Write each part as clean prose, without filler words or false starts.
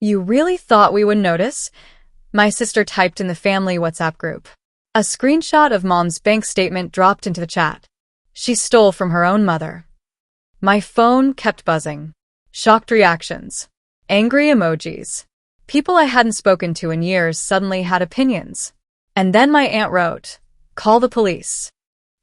You really thought we would notice? My sister typed in the family WhatsApp group. A screenshot of Mom's bank statement dropped into the chat. She stole from her own mother. My phone kept buzzing. Shocked reactions. Angry emojis. People I hadn't spoken to in years suddenly had opinions. And then my aunt wrote, "Call the police.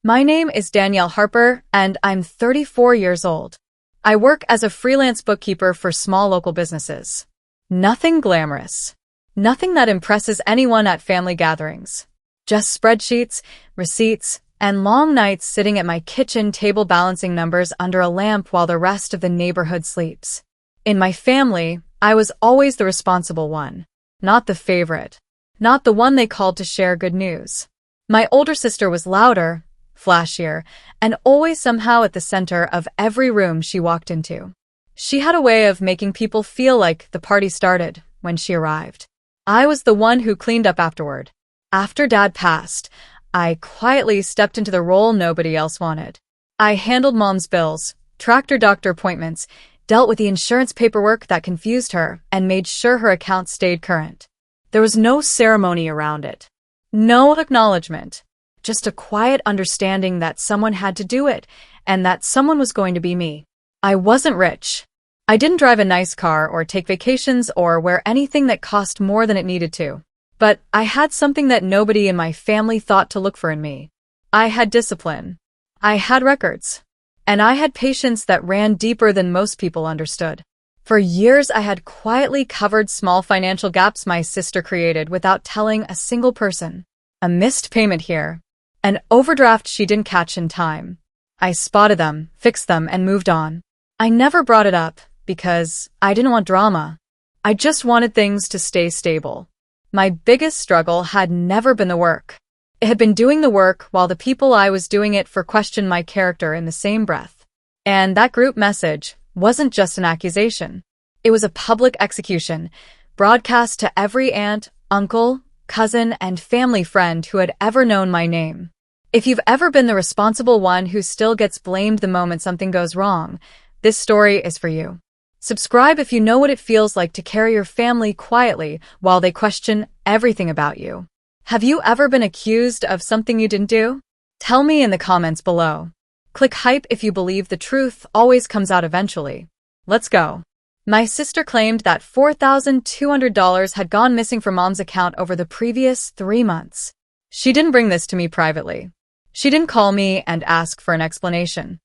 My name is Danielle Harper, and I'm 34 years old. I work as a freelance bookkeeper for small local businesses. Nothing glamorous. Nothing that impresses anyone at family gatherings. Just spreadsheets, receipts, and long nights sitting at my kitchen table balancing numbers under a lamp while the rest of the neighborhood sleeps. In my family, I was always the responsible one, not the favorite, not the one they called to share good news. My older sister was louder, flashier, and always somehow at the center of every room she walked into. She had a way of making people feel like the party started when she arrived. I was the one who cleaned up afterward. After Dad passed, I quietly stepped into the role nobody else wanted. I handled Mom's bills, tracked her doctor appointments, dealt with the insurance paperwork that confused her, and made sure her account stayed current. There was no ceremony around it. No acknowledgement. Just a quiet understanding that someone had to do it, and that someone was going to be me. I wasn't rich. I didn't drive a nice car or take vacations or wear anything that cost more than it needed to. But I had something that nobody in my family thought to look for in me. I had discipline. I had records. And I had patience that ran deeper than most people understood. For years, I had quietly covered small financial gaps my sister created without telling a single person. A missed payment here. An overdraft she didn't catch in time. I spotted them, fixed them, and moved on. I never brought it up because I didn't want drama. I just wanted things to stay stable. My biggest struggle had never been the work. It had been doing the work while the people I was doing it for questioned my character in the same breath. And that group message wasn't just an accusation. It was a public execution, broadcast to every aunt, uncle, cousin, and family friend who had ever known my name. If you've ever been the responsible one who still gets blamed the moment something goes wrong, this story is for you. Subscribe if you know what it feels like to carry your family quietly while they question everything about you. Have you ever been accused of something you didn't do? Tell me in the comments below. Click hype if you believe the truth always comes out eventually. Let's go. My sister claimed that $4,200 had gone missing from Mom's account over the previous 3 months. She didn't bring this to me privately. She didn't call me and ask for an explanation.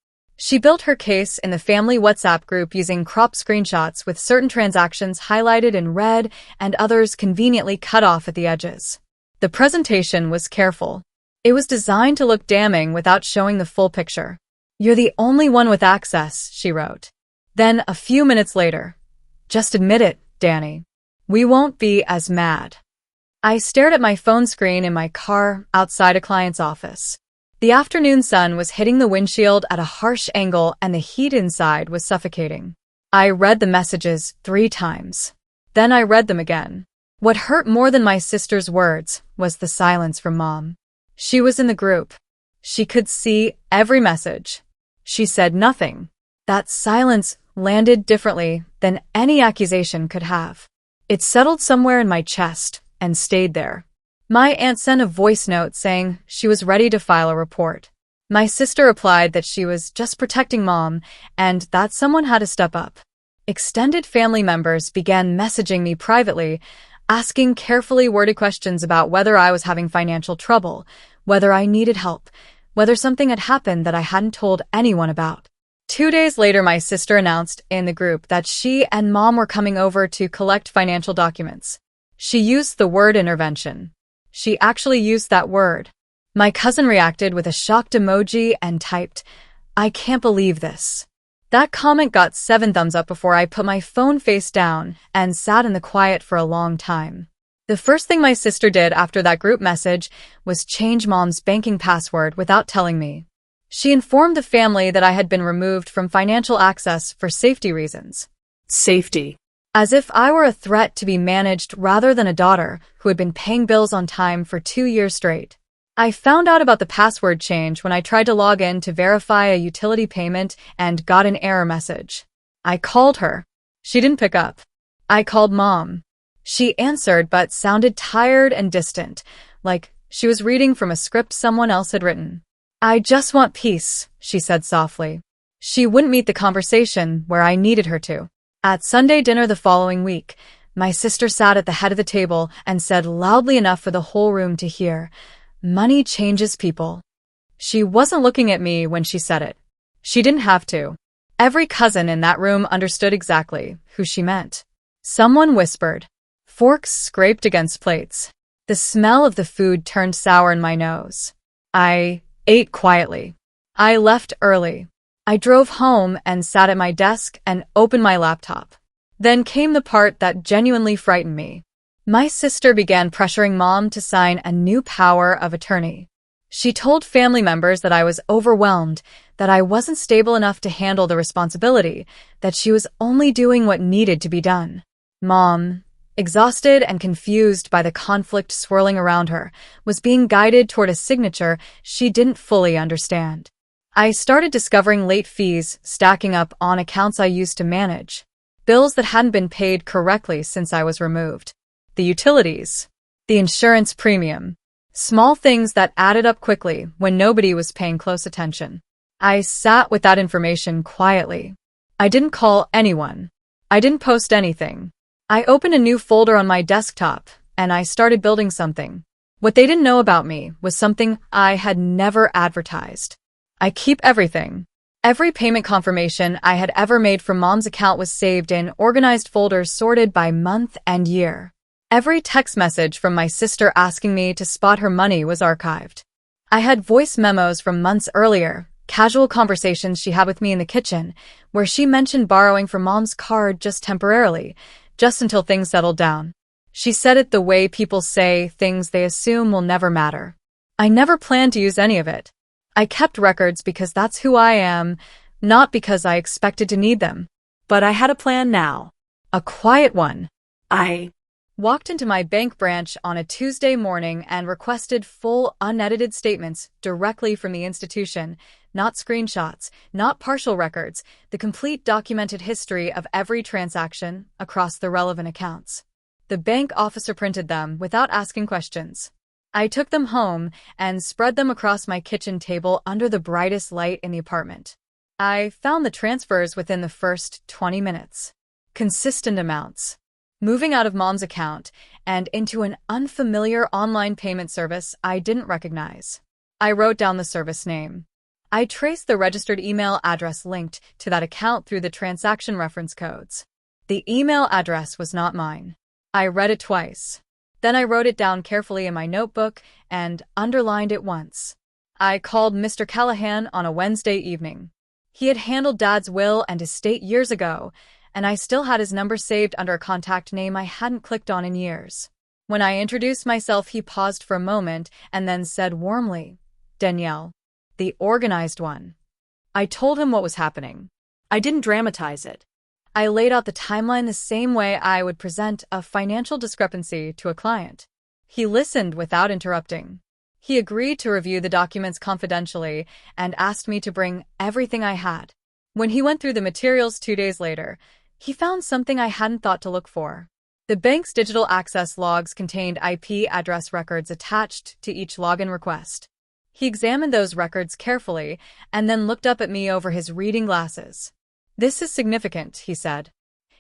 She built her case in the family WhatsApp group using cropped screenshots with certain transactions highlighted in red and others conveniently cut off at the edges. The presentation was careful. It was designed to look damning without showing the full picture. "You're the only one with access," she wrote. Then, a few minutes later, "Just admit it, Danny. We won't be as mad." I stared at my phone screen in my car outside a client's office. The afternoon sun was hitting the windshield at a harsh angle and the heat inside was suffocating. I read the messages 3 times. Then I read them again. What hurt more than my sister's words was the silence from Mom. She was in the group. She could see every message. She said nothing. That silence landed differently than any accusation could have. It settled somewhere in my chest and stayed there. My aunt sent a voice note saying she was ready to file a report. My sister replied that she was just protecting Mom and that someone had to step up. Extended family members began messaging me privately, asking carefully worded questions about whether I was having financial trouble, whether I needed help, whether something had happened that I hadn't told anyone about. 2 days later, my sister announced in the group that she and Mom were coming over to collect financial documents. She used the word intervention. She actually used that word. My cousin reacted with a shocked emoji and typed, "I can't believe this." That comment got 7 thumbs up before I put my phone face down and sat in the quiet for a long time. The first thing my sister did after that group message was change Mom's banking password without telling me. She informed the family that I had been removed from financial access for safety reasons. Safety. As if I were a threat to be managed rather than a daughter who had been paying bills on time for 2 years straight. I found out about the password change when I tried to log in to verify a utility payment and got an error message. I called her. She didn't pick up. I called Mom. She answered but sounded tired and distant, like she was reading from a script someone else had written. I just want peace, she said softly. She wouldn't meet the conversation where I needed her to. At Sunday dinner the following week, my sister sat at the head of the table and said loudly enough for the whole room to hear, "Money changes people." She wasn't looking at me when she said it. She didn't have to. Every cousin in that room understood exactly who she meant. Someone whispered. Forks scraped against plates. The smell of the food turned sour in my nose. I ate quietly. I left early. I drove home and sat at my desk and opened my laptop. Then came the part that genuinely frightened me. My sister began pressuring Mom to sign a new power of attorney. She told family members that I was overwhelmed, that I wasn't stable enough to handle the responsibility, that she was only doing what needed to be done. Mom, exhausted and confused by the conflict swirling around her, was being guided toward a signature she didn't fully understand. I started discovering late fees stacking up on accounts I used to manage, bills that hadn't been paid correctly since I was removed, the utilities, the insurance premium, small things that added up quickly when nobody was paying close attention. I sat with that information quietly. I didn't call anyone. I didn't post anything. I opened a new folder on my desktop, and I started building something. What they didn't know about me was something I had never advertised. I keep everything. Every payment confirmation I had ever made from Mom's account was saved in organized folders sorted by month and year. Every text message from my sister asking me to spot her money was archived. I had voice memos from months earlier, casual conversations she had with me in the kitchen, where she mentioned borrowing from Mom's card just temporarily, just until things settled down. She said it the way people say things they assume will never matter. I never planned to use any of it. I kept records because that's who I am, not because I expected to need them. But I had a plan now. A quiet one. I walked into my bank branch on a Tuesday morning and requested full, unedited statements directly from the institution, not screenshots, not partial records, the complete documented history of every transaction across the relevant accounts. The bank officer printed them without asking questions. I took them home and spread them across my kitchen table under the brightest light in the apartment. I found the transfers within the first 20 minutes. Consistent amounts. Moving out of Mom's account and into an unfamiliar online payment service I didn't recognize. I wrote down the service name. I traced the registered email address linked to that account through the transaction reference codes. The email address was not mine. I read it twice. Then I wrote it down carefully in my notebook and underlined it once. I called Mr. Callahan on a Wednesday evening. He had handled Dad's will and estate years ago, and I still had his number saved under a contact name I hadn't clicked on in years. When I introduced myself, he paused for a moment and then said warmly, "Danielle, the organized one." I told him what was happening. I didn't dramatize it. I laid out the timeline the same way I would present a financial discrepancy to a client. He listened without interrupting. He agreed to review the documents confidentially and asked me to bring everything I had. When he went through the materials 2 days later, he found something I hadn't thought to look for. The bank's digital access logs contained IP address records attached to each login request. He examined those records carefully and then looked up at me over his reading glasses. "This is significant," he said.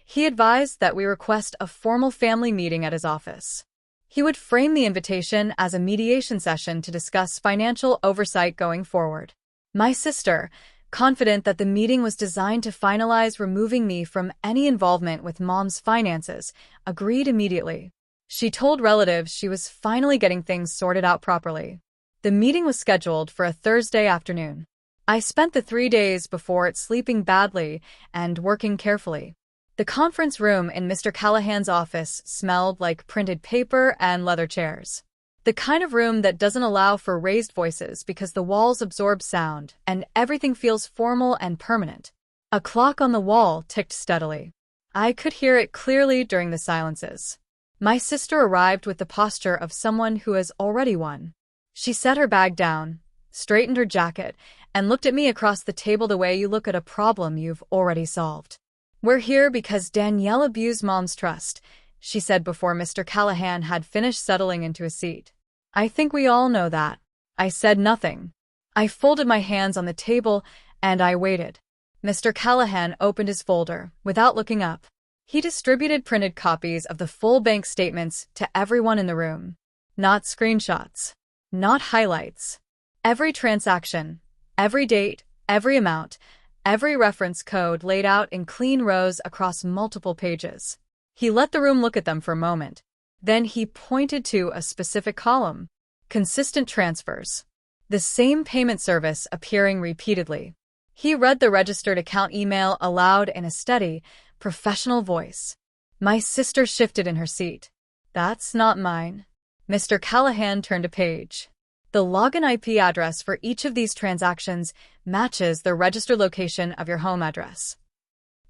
He advised that we request a formal family meeting at his office. He would frame the invitation as a mediation session to discuss financial oversight going forward. My sister, confident that the meeting was designed to finalize removing me from any involvement with Mom's finances, agreed immediately. She told relatives she was finally getting things sorted out properly. The meeting was scheduled for a Thursday afternoon. I spent the 3 days before it sleeping badly and working carefully. The conference room in Mr. Callahan's office smelled like printed paper and leather chairs. The kind of room that doesn't allow for raised voices because the walls absorb sound and everything feels formal and permanent. A clock on the wall ticked steadily. I could hear it clearly during the silences. My sister arrived with the posture of someone who has already won. She set her bag down, straightened her jacket, and looked at me across the table the way you look at a problem you've already solved. "We're here because Danielle abused Mom's trust," she said before Mr. Callahan had finished settling into a seat. "I think we all know that." I said nothing. I folded my hands on the table and I waited. Mr. Callahan opened his folder without looking up. He distributed printed copies of the full bank statements to everyone in the room. Not screenshots. Not highlights. Every transaction, every date, every amount, every reference code laid out in clean rows across multiple pages. He let the room look at them for a moment. Then he pointed to a specific column. Consistent transfers. The same payment service appearing repeatedly. He read the registered account email aloud in a steady, professional voice. My sister shifted in her seat. "That's not mine." Mr. Callahan turned a page. "The login IP address for each of these transactions matches the registered location of your home address."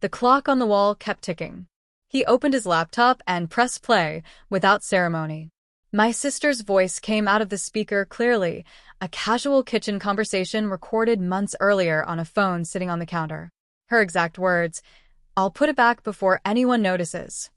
The clock on the wall kept ticking. He opened his laptop and pressed play without ceremony. My sister's voice came out of the speaker clearly, a casual kitchen conversation recorded months earlier on a phone sitting on the counter. Her exact words, "I'll put it back before anyone notices."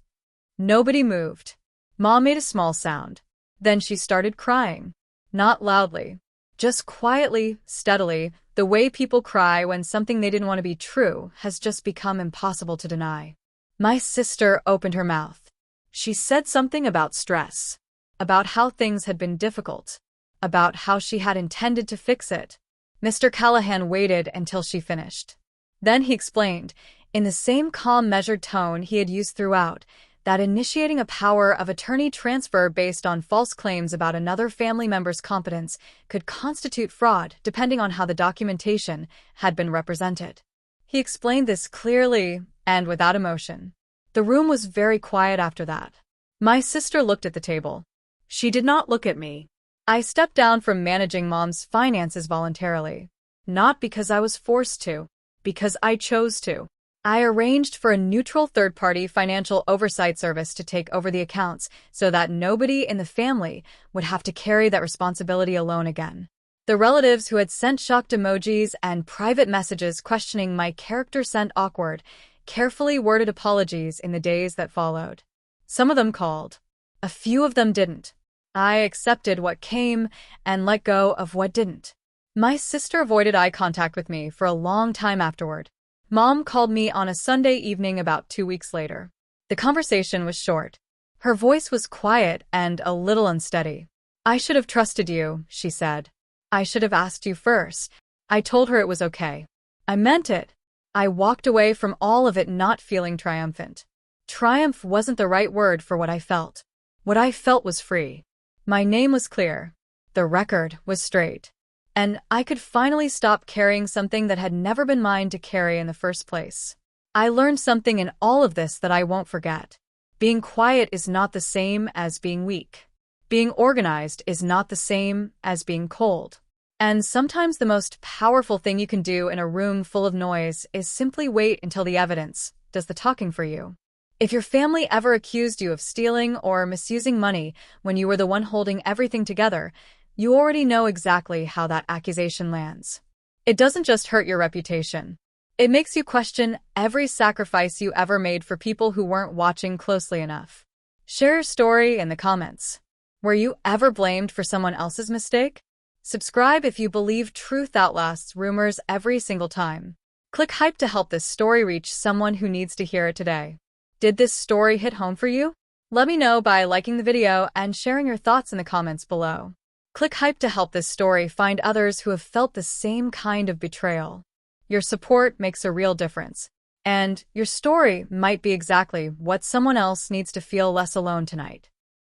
Nobody moved. Mom made a small sound. Then she started crying. Not loudly. Just quietly, steadily, the way people cry when something they didn't want to be true has just become impossible to deny. My sister opened her mouth. She said something about stress. About how things had been difficult. About how she had intended to fix it. Mr. Callahan waited until she finished. Then he explained, in the same calm, measured tone he had used throughout, that initiating a power of attorney transfer based on false claims about another family member's competence could constitute fraud depending on how the documentation had been represented. He explained this clearly and without emotion. The room was very quiet after that. My sister looked at the table. She did not look at me. I stepped down from managing Mom's finances voluntarily. Not because I was forced to, because I chose to. I arranged for a neutral third-party financial oversight service to take over the accounts so that nobody in the family would have to carry that responsibility alone again. The relatives who had sent shocked emojis and private messages questioning my character sent awkward, carefully worded apologies in the days that followed. Some of them called. A few of them didn't. I accepted what came and let go of what didn't. My sister avoided eye contact with me for a long time afterward. Mom called me on a Sunday evening about 2 weeks later. The conversation was short. Her voice was quiet and a little unsteady. "I should have trusted you," she said. "I should have asked you first." I told her it was okay. I meant it. I walked away from all of it not feeling triumphant. Triumph wasn't the right word for what I felt. What I felt was free. My name was clear. The record was straight. And I could finally stop carrying something that had never been mine to carry in the first place. I learned something in all of this that I won't forget. Being quiet is not the same as being weak. Being organized is not the same as being cold. And sometimes the most powerful thing you can do in a room full of noise is simply wait until the evidence does the talking for you. If your family ever accused you of stealing or misusing money when you were the one holding everything together, you already know exactly how that accusation lands. It doesn't just hurt your reputation. It makes you question every sacrifice you ever made for people who weren't watching closely enough. Share your story in the comments. Were you ever blamed for someone else's mistake? Subscribe if you believe truth outlasts rumors every single time. Click hype to help this story reach someone who needs to hear it today. Did this story hit home for you? Let me know by liking the video and sharing your thoughts in the comments below. Click hype to help this story find others who have felt the same kind of betrayal. Your support makes a real difference. And your story might be exactly what someone else needs to feel less alone tonight.